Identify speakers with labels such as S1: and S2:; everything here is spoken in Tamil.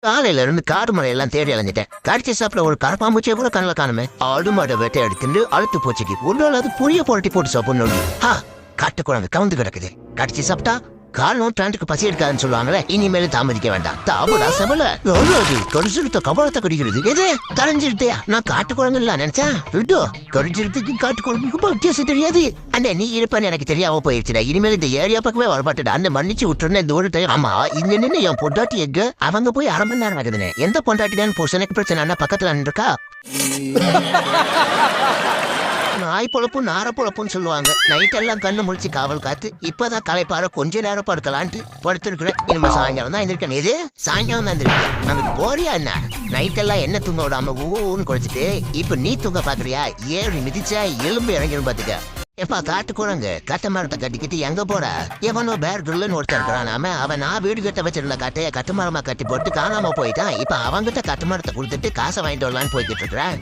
S1: காலையில இருந்து காடு மலையெல்லாம் தேடி அலைஞ்சிட்டேன். கடிச்சு சாப்பிட ஒரு கரப்பாம்பூச்சியை கூட கண்ணில் காணுமே. ஆடு மாடை வேட்டை எடுத்துட்டு அழுத்து போச்சுக்கு ஒரு நாள் அது புளிய புரட்டி போட்டு சாப்பிடணும். காட்டுக்குழம்பு கவுந்து கிடக்குது. கடிச்சு சாப்பிட்டா காலம் டாண்டுக்கு பசி எடுக்காதுன்னு சொல்லுவாங்களே, இனிமேல தாமதிக்க வேண்டாம். தாபடா செவல கடிச்சிருத்த கபலத்தை கடிக்கிறது எது கரைஞ்சிருத்தையா? நான் காட்டுக்குழம்பு இல்ல நினைச்சேன். விட்டோ கடிச்சிருத்துக்கு காட்டுக்குழம்புக்கு வித்தியாசம் தெரியாது. அண்ணே நீ இருப்பேன்னு எனக்கு தெரியாம போயிடுச்சுடா. இனிமேல் இந்த ஏரியா பக்கமே வரமாட்டேடா. அந்த மன்னிச்சு விட்டுருந்தேன் இந்த ஒரு டைம். ஆமா இங்க நின்று என் பொண்டாட்டி எங்க அவங்க போய் 1/2 மணி நேரம் ஆகுதுன்னு. எந்த பொண்டாட்டி தான் புருஷனுக்கு பிரச்சனை பக்கத்துல இருக்கா? நாய் பொழப்பு நார பொழப்புன்னு சொல்லுவாங்க. நைட் எல்லாம் கண்ணு முழிச்சு காவல் காத்து இப்பதான் களைப்பார கொஞ்ச நேரம் படுக்கலான்ட்டு படுத்துருக்குறேன். இனிமே சாயங்காலம் தான் எந்திருக்கேன். எது சாயங்காலம் தான் எந்திருக்கேன். நமக்கு போறியா என்ன? நைட் எல்லாம் என்ன தூங்க விடாம ஊன்னு குறைச்சிட்டு இப்ப நீ தூங்க பாக்குறியா? ஏறி மிதிச்சா எலும்பு இறங்கிடும் பாத்துக்க. எப்பா காட்டுக்குழங்கு கட்ட மரத்தை கட்டிக்கிட்டு எங்க போற? எவனோ பேர் குருன்னு ஒருத்தர் இருக்கிறான். அவன் நான் வீடு கட்ட வச்சிருந்த கட்டைய கட்டுமரமா கட்டி போட்டு காணாம போயிட்டான். இப்ப அவங்கிட்ட கட்டுமரத்தை கொடுத்துட்டு காசை வாங்கிட்டு வரலான்னு போய்கிட்டு இருக்கிறேன்.